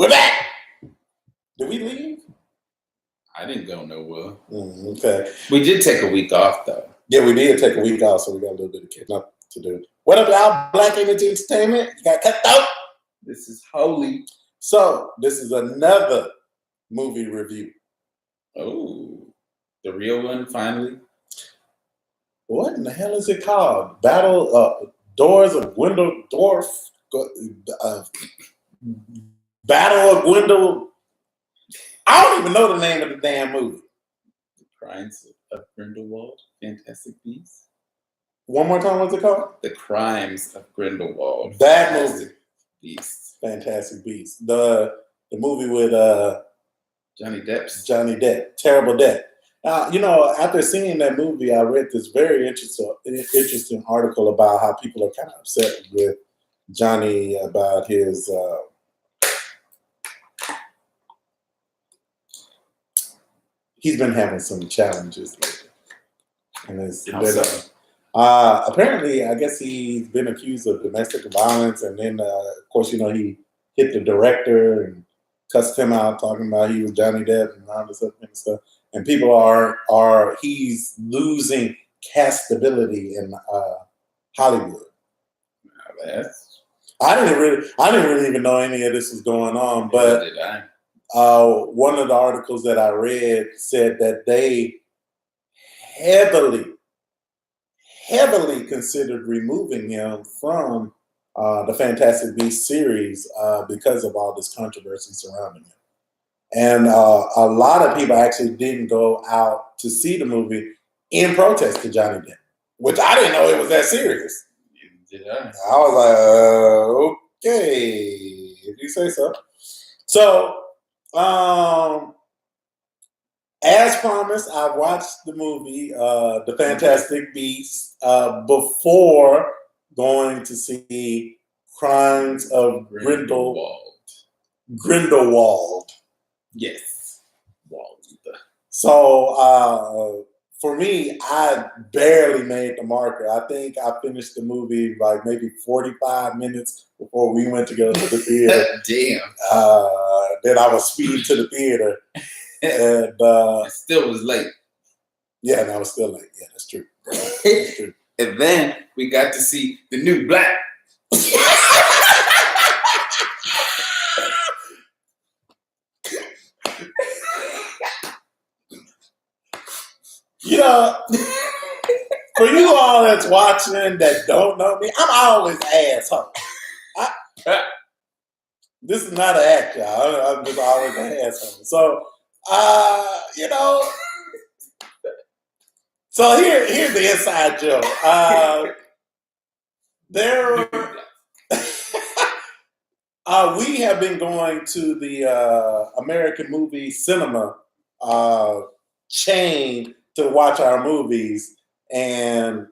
We're back. Did we leave? I didn't go nowhere. Okay. We did take a week off, though. Yeah, we did take a week off, so we got a little bit of catching up to do. What up, y'all? Black Image Entertainment. You got cut out. This is Holy. So, this is another movie review. Oh, the real one, finally? What in the hell is it called? Battle Doors of Gwyndorf. Battle of Gwyndor. I don't even know the name of the damn movie. The Crimes of Grindawald, Fantastic Beasts. One more time, what's it called? The Crimes of Grindawald. That movie. Beasts. Fantastic Beasts. The movie with Johnny Depp. Johnny Depp. Terrible Depp. After seeing that movie, I read this very interesting article about how people are kind of upset with Johnny about his he's been having some challenges lately. And apparently, I guess he's been accused of domestic violence, and then, of course, he hit the director and cussed him out, talking about he was Johnny Depp and all this other kind of stuff. And people he's losing castability in Hollywood. I didn't really even know any of this was going on, but one of the articles that I read said that they heavily considered removing him from the Fantastic Beasts series because of all this controversy surrounding him. And a lot of people actually didn't go out to see the movie in protest to Johnny Depp, which I didn't know it was that serious. Yeah. I was like, okay, if you say so. So, as promised, I watched the movie, The Fantastic Beasts, before going to see Crimes of Grindawald. Yes. Wald. So, for me, I barely made the marker. I think I finished the movie like maybe 45 minutes before we went to go to the theater. Damn. Then I was speeding to the theater. And it still was late. Yeah, and I was still late. Yeah, that's true. That's true. And then we got to see the new Black. For you all that's watching that don't know me, I'm always asshole. This is not an act, y'all. I'm just always an asshole. So, So here's the inside joke. We have been going to the American Movie Cinema chain to watch our movies, and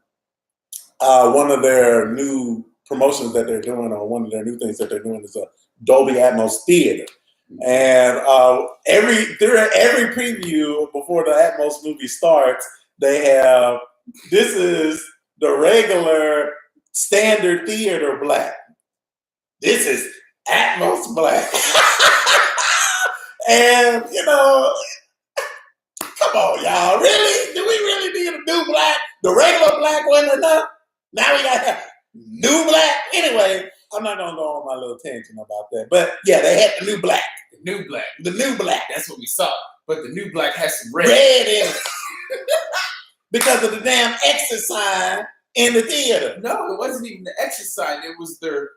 one of their new promotions that they're doing, or one of their new things that they're doing, is a Dolby Atmos theater. And during every preview before the Atmos movie starts, they have, this is the regular standard theater Black. This is Atmos Black. And, come on, y'all. Really? Do we really need a new Black? The regular Black wasn't enough? Now we got to new Black? Anyway, I'm not going to go on my little tangent about that. But, yeah, they had the new Black. The new Black. The new Black. That's what we saw. But the new Black has some red. Red in it. Because of the damn exit sign in the theater. No, it wasn't even the exit sign. It was their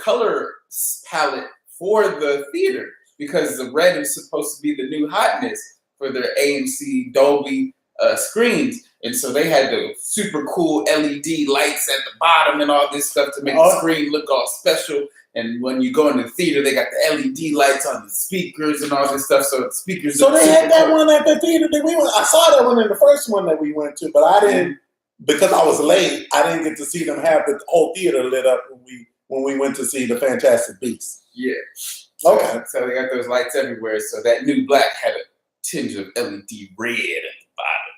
color palette for the theater. Because the red is supposed to be the new hotness for their AMC Dolby screens. And so they had the super cool LED lights at the bottom and all this stuff to make the screen look all special. And when you go in the theater, they got the LED lights on the speakers and all this stuff. So the speakers. So they had that one at the theater that we went. I saw that one in the first one that we went to, but I didn't, because I was late. I didn't get to see them have the whole theater lit up when we went to see the Fantastic Beasts. Yeah. Okay. So they got those lights everywhere. So that new Black had a tinge of LED red at the bottom.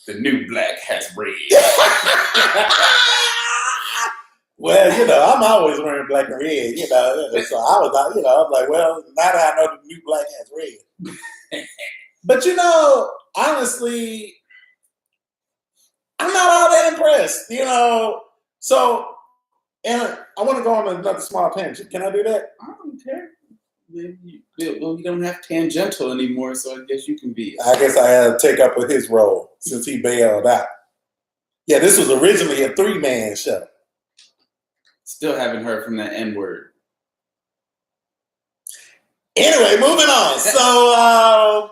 The new Black has red. Well, I'm always wearing black and red, so I was, I'm like, well, now that I know the new black has red. But, honestly, I'm not all that impressed, So, and I want to go on another small tangent. Can I do that? I don't care. You don't have tangential anymore, so I guess you can be. I guess I had to take up with his role since he bailed out. Yeah, this was originally a 3-man show. Still haven't heard from that N-word. Anyway, moving on. So,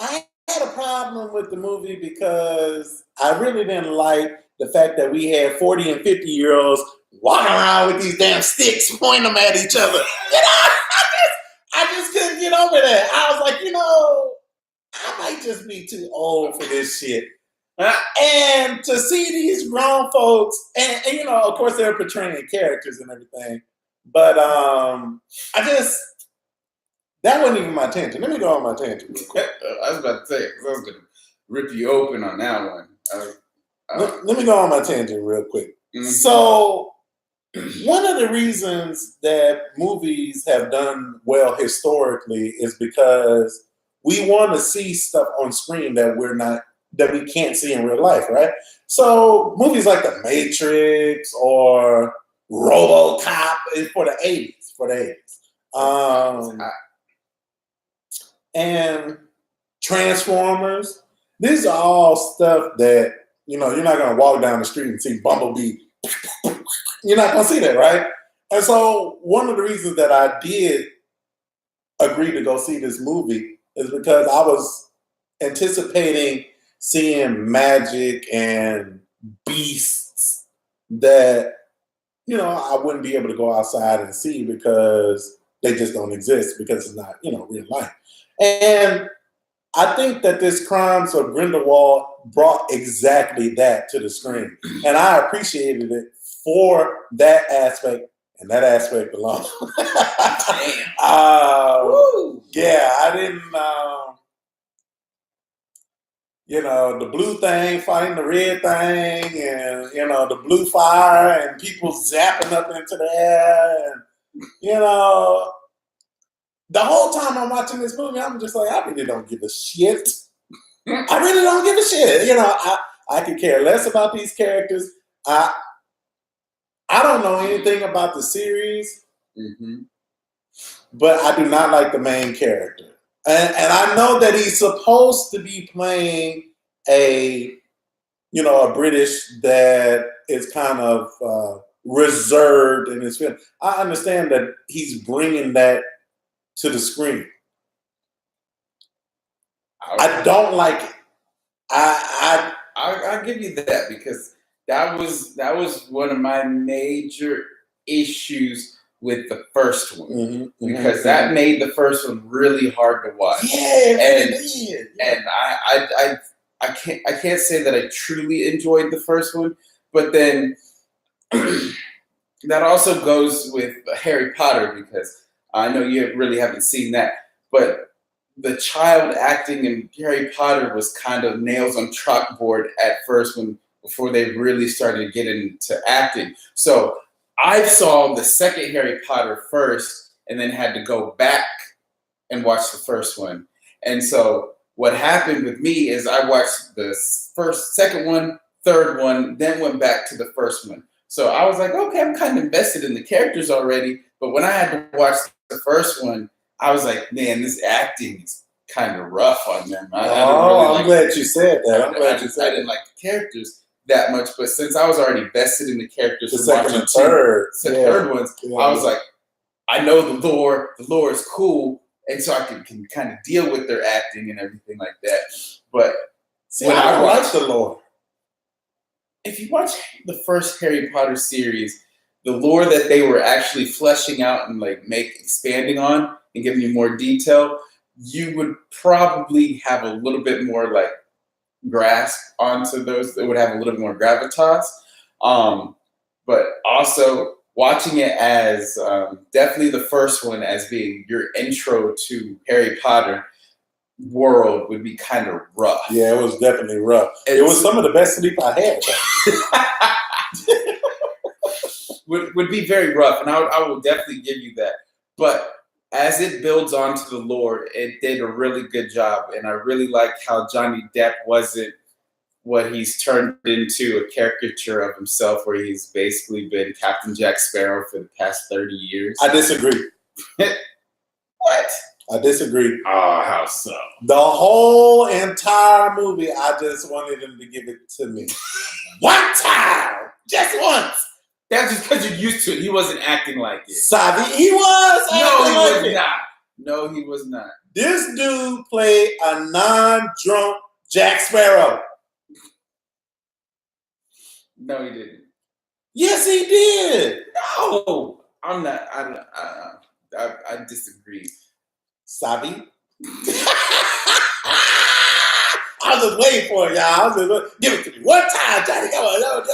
I had a problem with the movie because I really didn't like the fact that we had 40 and 50-year-olds walking around with these damn sticks, pointing them at each other. I just couldn't get over that. I was like, I might just be too old for this shit. And to see these grown folks, and of course they're portraying characters and everything, but that wasn't even my tangent. Let me go on my tangent real quick. I was about to say, because I was going to rip you open on that one. Let me go on my tangent real quick. Mm-hmm. So, one of the reasons that movies have done well historically is because we want to see stuff on screen that we can't see in real life, right? So, movies like The Matrix or RoboCop is for the 80s. And Transformers. These are all stuff that, you're not going to walk down the street and see Bumblebee. You're not going to see that, right? And so one of the reasons that I did agree to go see this movie is because I was anticipating seeing magic and beasts that, I wouldn't be able to go outside and see because they just don't exist because it's not, real life. And I think that this Crimes of Grindawald brought exactly that to the screen. And I appreciated it for that aspect and that aspect alone. Yeah, I didn't, the blue thing fighting the red thing and, the blue fire and people zapping up into the air and, the whole time I'm watching this movie, I'm just like, I really don't give a shit. I really don't give a shit. I could care less about these characters. I don't know anything about the series, but I do not like the main character. And I know that he's supposed to be playing a British that is kind of reserved in his film. I understand that he's bringing that to the screen. I don't like it. I'll give you that because that was one of my major issues with the first one because that made the first one really hard to watch. Yeah, and I can't say that I truly enjoyed the first one, but then that also goes with Harry Potter because I know you really haven't seen that, but the child acting in Harry Potter was kind of nails on chalkboard at first before they really started to get into acting. So I saw the second Harry Potter first and then had to go back and watch the first one. And so what happened with me is I watched the second one, third one, then went back to the first one. So I was like, okay, I'm kind of invested in the characters already. But when I had to watch the first one, I was like, man, this acting is kind of rough on them. I'm glad you said that. I didn't like the characters that much, but since I was already vested in the characters, the second and third ones, I was like, I know the lore. The lore is cool, and so I can kind of deal with their acting and everything like that. But when I watch the lore, if you watch the first Harry Potter series, the lore that they were actually fleshing out and expanding on and giving you more detail, you would probably have a little bit more grasp onto those. That would have a little more gravitas. But also watching it as definitely the first one as being your intro to Harry Potter, world would be kind of rough. Yeah, it was definitely rough. It was some of the best sleep I had. would be very rough, and I will definitely give you that. But as it builds onto the lore, it did a really good job, and I really like how Johnny Depp wasn't what he's turned into, a caricature of himself, where he's basically been Captain Jack Sparrow for the past 30 years. I disagree. What? I disagree. Oh, how so? The whole entire movie, I just wanted him to give it to me. One time! Just once! That's just because you're used to it. He wasn't acting like it. Savi, he was acting like it. Not. No, he was not. This dude played a non-drunk Jack Sparrow. No, he didn't. Yes, he did. No, I'm not. I disagree. Savi. I was just waiting for it, y'all. I was just waiting. Give it to me one time, Johnny. Come on, one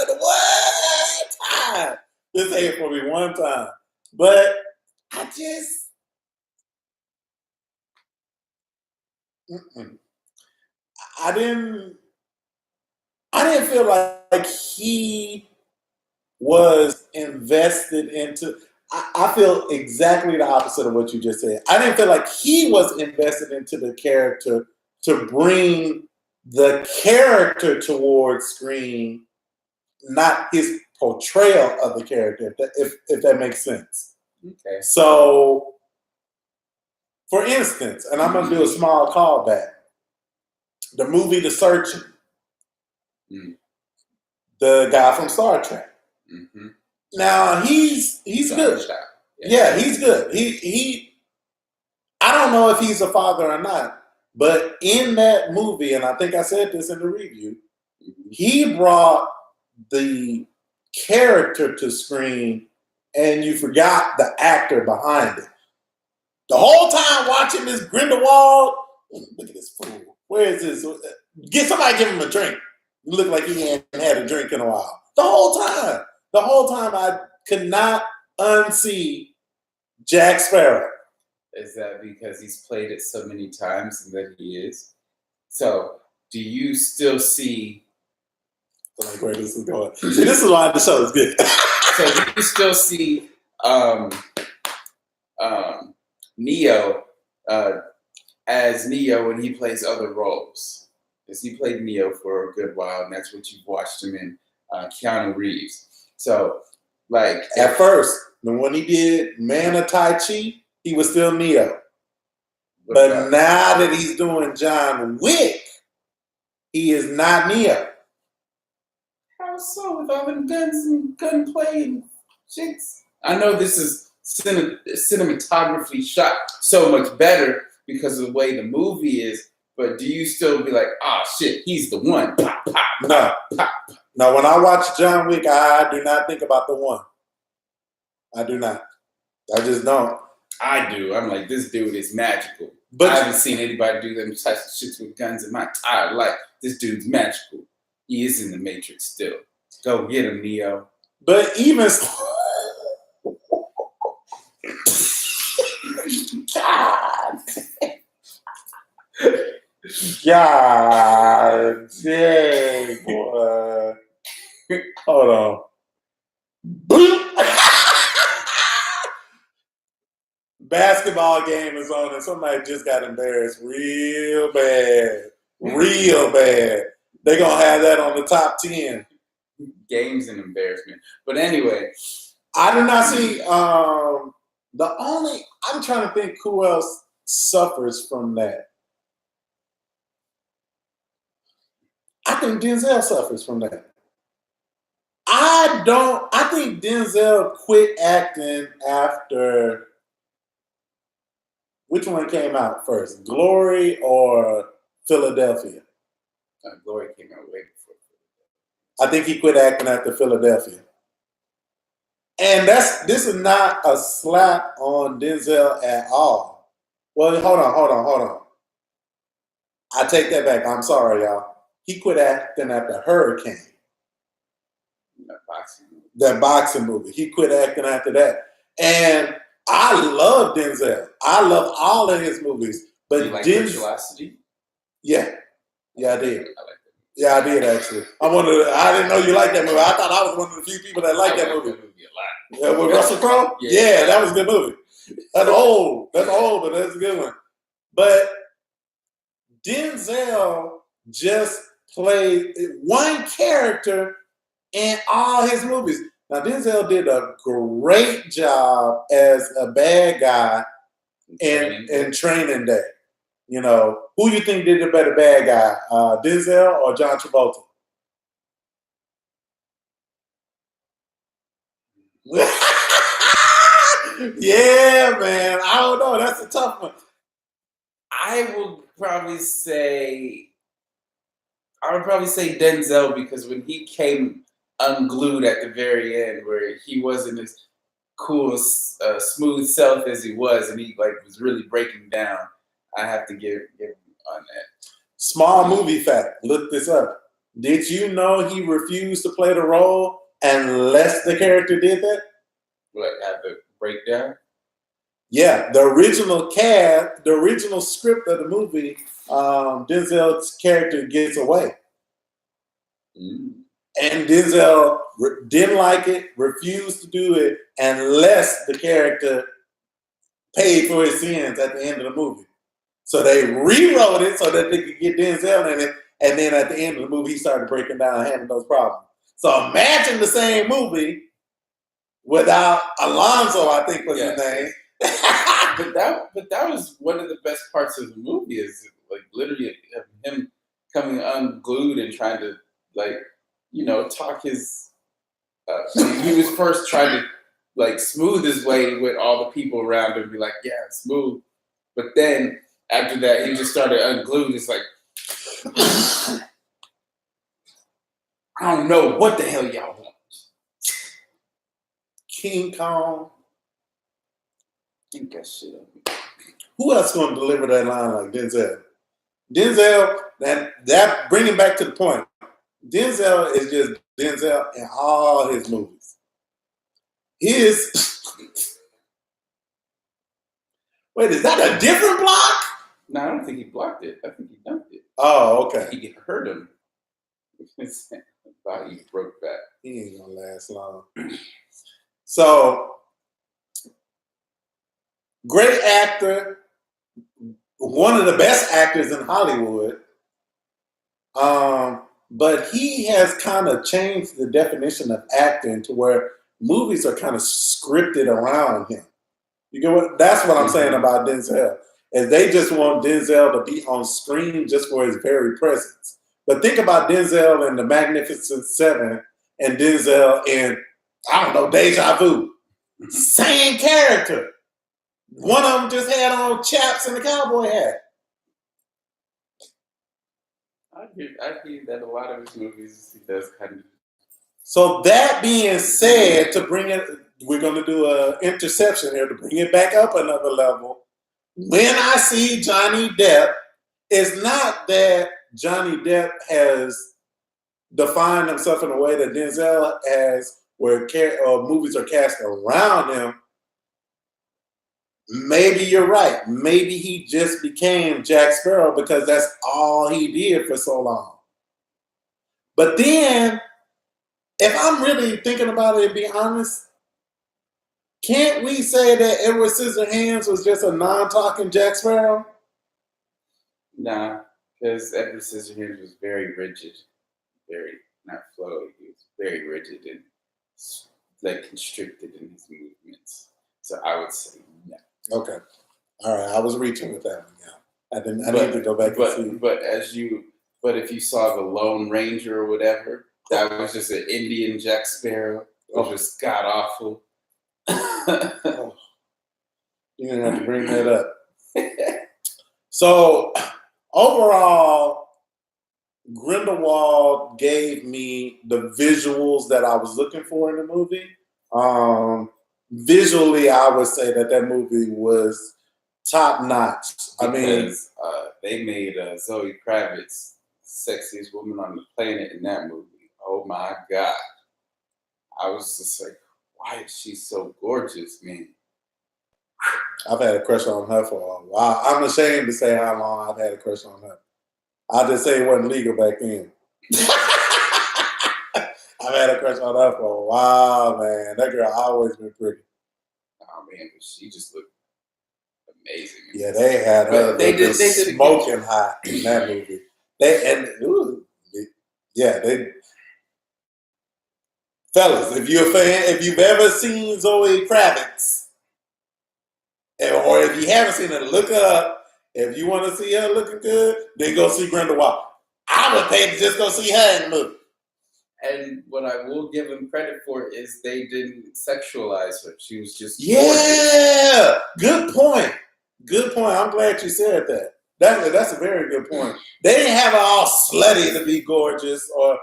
time. Just say it for me one time. But I just, I didn't feel like he was invested into. I feel exactly the opposite of what you just said. I didn't feel like he was invested into the character to bring the character towards screen, not his portrayal of the character, if that makes sense. Okay. So, for instance, and I'm going to do a small callback, the movie The Searching, the guy from Star Trek. Mm-hmm. Now, he's good. Yeah, he's good. He I don't know if he's a father or not, but in that movie, and I think I said this in the review, he brought the character to screen and you forgot the actor behind it. The whole time watching this Grindawald, look at this fool. Where is this? Get somebody give him a drink. He looked like he hadn't had a drink in a while. The whole time I could not unsee Jack Sparrow. Is that because he's played it so many times and that he is? So, do you still see? I like where this is going. See, this is why the show is good. So, do you still see Neo as Neo when he plays other roles? Because he played Neo for a good while, and that's what you've watched him in, Keanu Reeves. So, like at first, when he did Man of Tai Chi, he was still Neo. But now that he's doing John Wick, he is not Neo. How so? With all them guns and gunplay and shits? I know this is cinematography shot so much better because of the way the movie is, but do you still be like, ah, shit, he's the one? Pop, pop, no. Pop. No, when I watch John Wick, I do not think about the one. I do not. I just don't. I do. I'm like, this dude is magical. But I haven't seen anybody do them types of shits with guns in my entire life. This dude's magical. He is in the Matrix still. Go get him, Neo. But even God dang, boy. Hold on. Basketball game is on and somebody just got embarrassed real bad. Real bad. They're going to have that on the top 10. Game's an embarrassment. But anyway. I did not see, I'm trying to think who else suffers from that. I think Denzel suffers from that. I think Denzel quit acting after, which one came out first, Glory or Philadelphia? Glory came out way before. I think he quit acting after Philadelphia. And this is not a slap on Denzel at all. Well, hold on. I take that back. I'm sorry, y'all. He quit acting after Hurricane. That boxing movie. He quit acting after that. And I love Denzel. I love all of his movies. But Do you like Denzel, Virtuosity? yeah, I did. I like that. Yeah, I did actually. I didn't know you liked that movie. I thought I was one of the few people that liked that movie. That movie a lot. Yeah, with Russell Crowe? Yeah, that was a good movie. That's old. That's old, but that's a good one. But Denzel just played one character in all his movies. Now, Denzel did a great job as a bad guy in Training Day. You know, who you think did the better bad guy, Denzel or John Travolta? Yeah, man. I don't know. That's a tough one. I would probably say Denzel, because when he came unglued at the very end, where he wasn't as cool, smooth self as he was, and he was really breaking down, I have to give him on that. Small movie fact. Look this up. Did you know he refused to play the role unless the character did that? What, have the breakdown? Yeah, the original script of the movie, Denzel's character gets away. And Denzel didn't like it, refused to do it unless the character paid for his sins at the end of the movie. So they rewrote it so that they could get Denzel in it. And then at the end of the movie, he started breaking down and having those problems. So imagine the same movie without Alonzo, I think was his name. But that was one of the best parts of the movie, is literally him coming unglued and trying to talk his. He was first trying to smooth his way with all the people around him, and be like, yeah, smooth. But then after that, he just started unglued. It's like, I don't know what the hell y'all want. King Kong. Think that shit up. Who else going to deliver that line like Denzel? Denzel, that bringing back to the point. Denzel is just Denzel in all his movies. Wait, is that a different block? No, I don't think he blocked it. I think he dunked it. Oh, okay. He hurt him. Thought he broke back. He ain't gonna last long. So, great actor, one of the best actors in Hollywood. But he has kind of changed the definition of acting to where movies are kind of scripted around him. You get what? That's what I'm saying about Denzel. Is they just want Denzel to be on screen just for his very presence. But think about Denzel in The Magnificent Seven and Denzel in, I don't know, Deja Vu. Same character. One of them just had on chaps and a cowboy hat. I agree that a lot of his movies he does kind of. So that being said, we're going to do an interception here to bring it back up another level. When I see Johnny Depp, it's not that Johnny Depp has defined himself in a way that Denzel has, where movies are cast around him. Maybe you're right. Maybe he just became Jack Sparrow because that's all he did for so long. But then, if I'm really thinking about it and be honest, can't we say that Edward Scissorhands was just a non-talking Jack Sparrow? Nah, because Edward Scissorhands was very rigid, very not flowy. He was very rigid and constricted in his movements. So I would say no. Okay, all right. I was reaching with that one. Yeah, I need to go back and see. But if you saw the Lone Ranger or whatever, that was just an Indian Jack Sparrow. It was just god awful. Oh, you didn't have to bring that up. So overall, Grindawald gave me the visuals that I was looking for in the movie. Visually, I would say that movie was top notch. Because they made Zoe Kravitz the sexiest woman on the planet in that movie. Oh my God. I was just like, why is she so gorgeous, man? I've had a crush on her for a while. I'm ashamed to say how long I've had a crush on her. I'll just say it wasn't legal back then. I've had a crush on her for a while, man. That girl always been pretty. Oh man, she just looked amazing. Yeah, they had her They did smoking hot in that movie. Fellas, if you're a fan, if you've ever seen Zoe Kravitz, or if you haven't seen her, look her up. If you want to see her looking good, then go see Grindawald. I would pay to just go see her in the movie. And what I will give them credit for is they didn't sexualize her. She was just gorgeous. Good point. Good point. I'm glad you said that. That's a very good point. They didn't have her all slutty to be gorgeous, or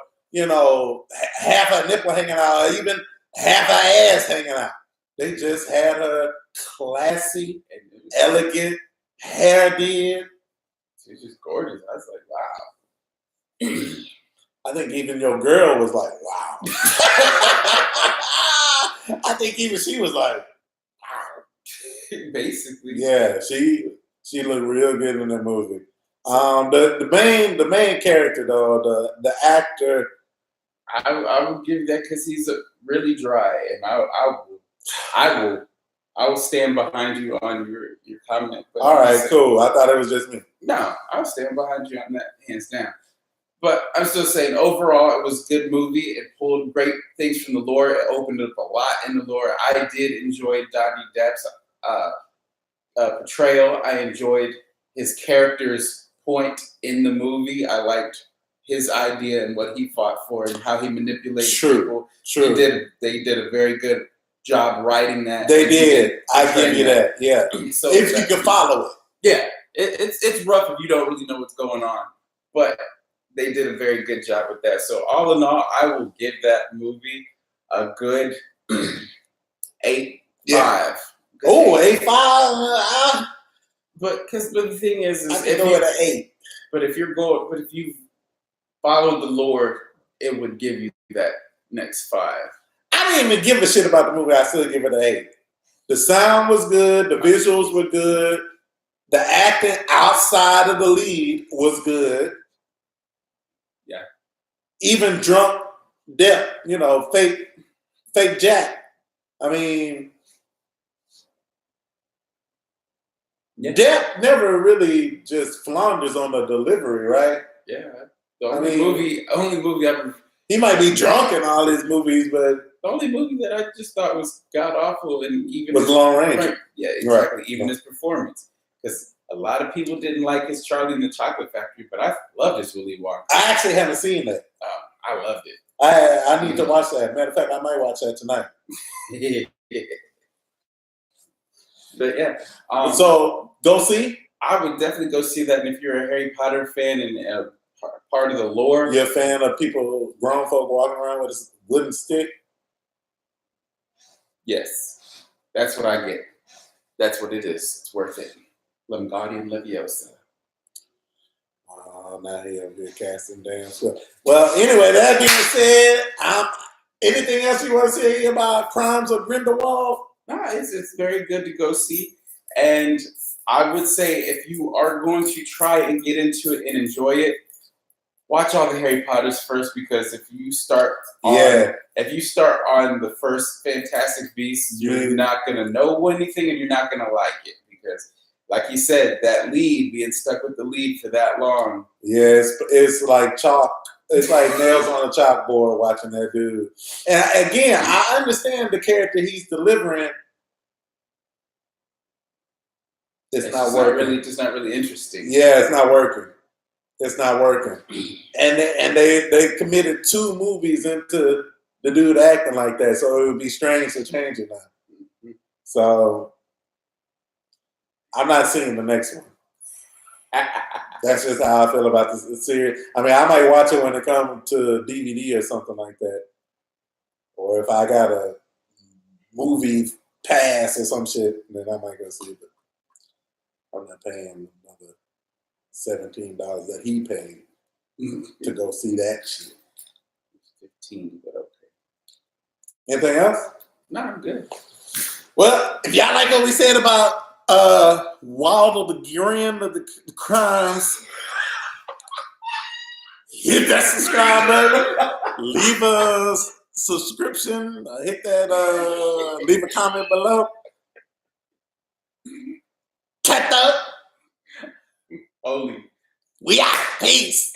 half her nipple hanging out, or even half her ass hanging out. They just had her classy, elegant, hair did. She was just gorgeous. I was like, wow. I think even your girl was like, wow. I think even she was like, wow. Basically. Yeah, she looked real good in the movie. The main character though, the actor, I would give that because he's really dry, and I will stand behind you on your comment. But all right, cool. I thought it was just me. No, I'll stand behind you on that, hands down. But I'm still saying, overall, it was a good movie. It pulled great things from the lore. It opened up a lot in the lore. I did enjoy Johnny Depp's portrayal. I enjoyed his character's point in the movie. I liked his idea and what he fought for and how he manipulated people. True. They did a very good job writing that. They did. I give you that. Yeah. So if you can follow it. Yeah. It's rough if you don't really know what's going on. But they did a very good job with that. So all in all, I will give that movie a good 8.5. Yeah. Oh, 8.5. But the thing is I can go at an 8. But if you followed the Lord, it would give you that next 5. I didn't even give a shit about the movie. I still give it an 8. The sound was good. The visuals were good. The acting outside of the lead was good. Yeah. Even drunk Depp, fake Jack. I mean, yeah. Depp never really just flounders on the delivery, right? Yeah. The only movie ever. He might be drunk in all his movies, but the only movie that I just thought was god awful and even was Lone Ranger. Right, yeah, exactly. Right. Even his performance, because a lot of people didn't like his Charlie and the Chocolate Factory, but I loved his Willy Wonka. I actually haven't seen that. I loved it. I need to watch that. Matter of fact, I might watch that tonight. But yeah. So go see. I would definitely go see that. And if you're a Harry Potter fan and part of the lore, you're a fan of people, grown folk walking around with a wooden stick. Yes, that's what I get. That's what it is. It's worth it. Wingardium Leviosa. Oh, now he'll be casting damn stuff. Well, anyway, that being said, anything else you want to say about Crimes of Grindawald? No, it's very good to go see. And I would say if you are going to try and get into it and enjoy it, watch all the Harry Potters first, because if you start on the first Fantastic Beasts, you're not gonna know anything and you're not gonna like it, because, like you said, that lead, being stuck with the lead for that long. Yeah, it's like chalk. It's like nails on a chalkboard watching that dude. And again, I understand the character he's delivering. It's not working. It's not really interesting. Yeah, it's not working. It's not working. And they committed 2 movies into the dude acting like that, so it would be strange to change it now. So I'm not seeing the next one. That's just how I feel about this series. I mean, I might watch it when it comes to DVD or something like that. Or if I got a movie pass or some shit, then I might go see it. But I'm not paying another $17 that he paid to go see that shit. 15, but okay. Anything else? No, I'm good. Well, if y'all like what we said about Wild of the Grand of the Crimes. Hit that subscribe button. Leave a subscription. Hit that. Leave a comment below. Cat up. Holy. We out. Peace.